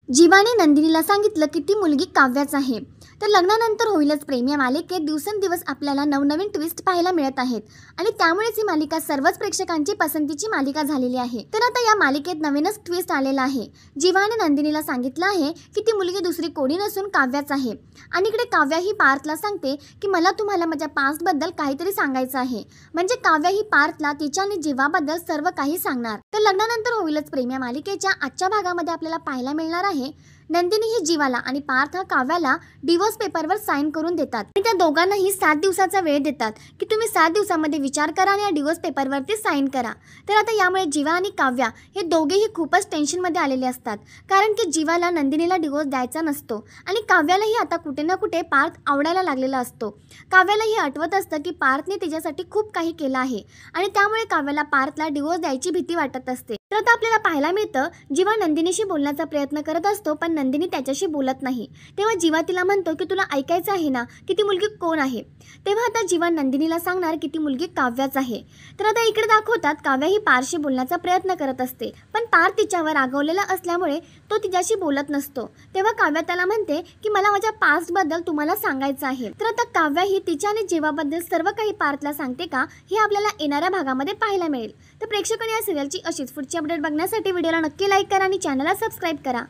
जीवाने नंदिनीला सांगितलं की ती मुलगी काव्याच आहे. तर लग्नानंतर होईलच प्रेम या मालिकेत दिवसेंदिवस आपल्याला नवनवीन ट्विस्ट पाहायला मिळत आहेत आणि त्यामुळेच ही मालिका सर्वच प्रेक्षकांची पसंतीची मालिका झालेली आहे. तर आता या मालिकेत नवीनच ट्विस्ट आलेला आहे. जीवाने नंदिनीला सांगितलं आहे की ती मुलगी दुसरी कोणी नसून काव्याच आहे आणि इकडे काव्या ही पार्थला सांगते की मला तुम्हाला माझ्या पास्टबद्दल काहीतरी सांगायचं आहे. म्हणजे काव्या ही पार्थला तिच्या आणि जीवाबद्दल सर्व काही सांगणार. तर लग्नानंतर होईलच प्रेम या मालिकेच्या आजच्या भागामध्ये आपल्याला पाहायला मिळणार आहे नंदिनी ही जीवाला आणि पार्थ हा काव्याला डिवोर्स पेपरवर साइन करून देतात आणि त्या दोघांनाही 7 दिवसाचा वेळ देतात की तुम्ही 7 दिवसांमध्ये विचार करा आणि या डिवोर्स पेपरवरती साइन करा. तर आता यामुळे जीवा आणि काव्या हे दोघेही खूपच टेन्शनमध्ये आलेले असतात कारण की जीवाला नंदिनीला डिवोर्स द्यायचा नसतो आणि काव्यालाही आता कुठे ना कुठे पार्थ आवडायला लागलेला असतो. काव्यालाही आठवत असतं की पार्थने तिच्यासाठी खूप काही केलं आहे आणि त्यामुळे काव्याला पार्थला डिवोर्स द्यायची भीती वाटत असते. तर आता आपल्याला पाहायला मिळतं जीवा नंदिनीशी बोलण्याचा प्रयत्न करत असतो पण नंदिनी त्याच्याशी बोलत नाही. तेव्हा जीवा तिला म्हणतो की तुला ऐकायचं आहे ना की ती मुलगी कोण आहे. तेव्हा आता जीवा नंदिनीला सांगणार की ती मुलगी काव्याच आहे. तर आता इकडे दाखवतात काव्या ही पार्थशी बोलण्याचा प्रयत्न करत असते पण पार्थ तिच्यावर रागवलेला असल्यामुळे तो तिच्याशी बोलत नसतो. तेव्हा काव्या त्याला म्हणते की मला माझ्या पास्टबद्दल तुम्हाला सांगायचं आहे. तर आता काव्या ही तिच्या आणि जीवाबद्दल सर्व काही पार्थला सांगते का हे आपल्याला येणाऱ्या भागामध्ये पाहायला मिळेल. तर प्रेक्षकांनी या सिरियलची अशीच पुढची अपडेट बघण्यासाठी व्हिडिओला नक्की लाईक करा आणि चॅनलला सबस्क्राईब करा.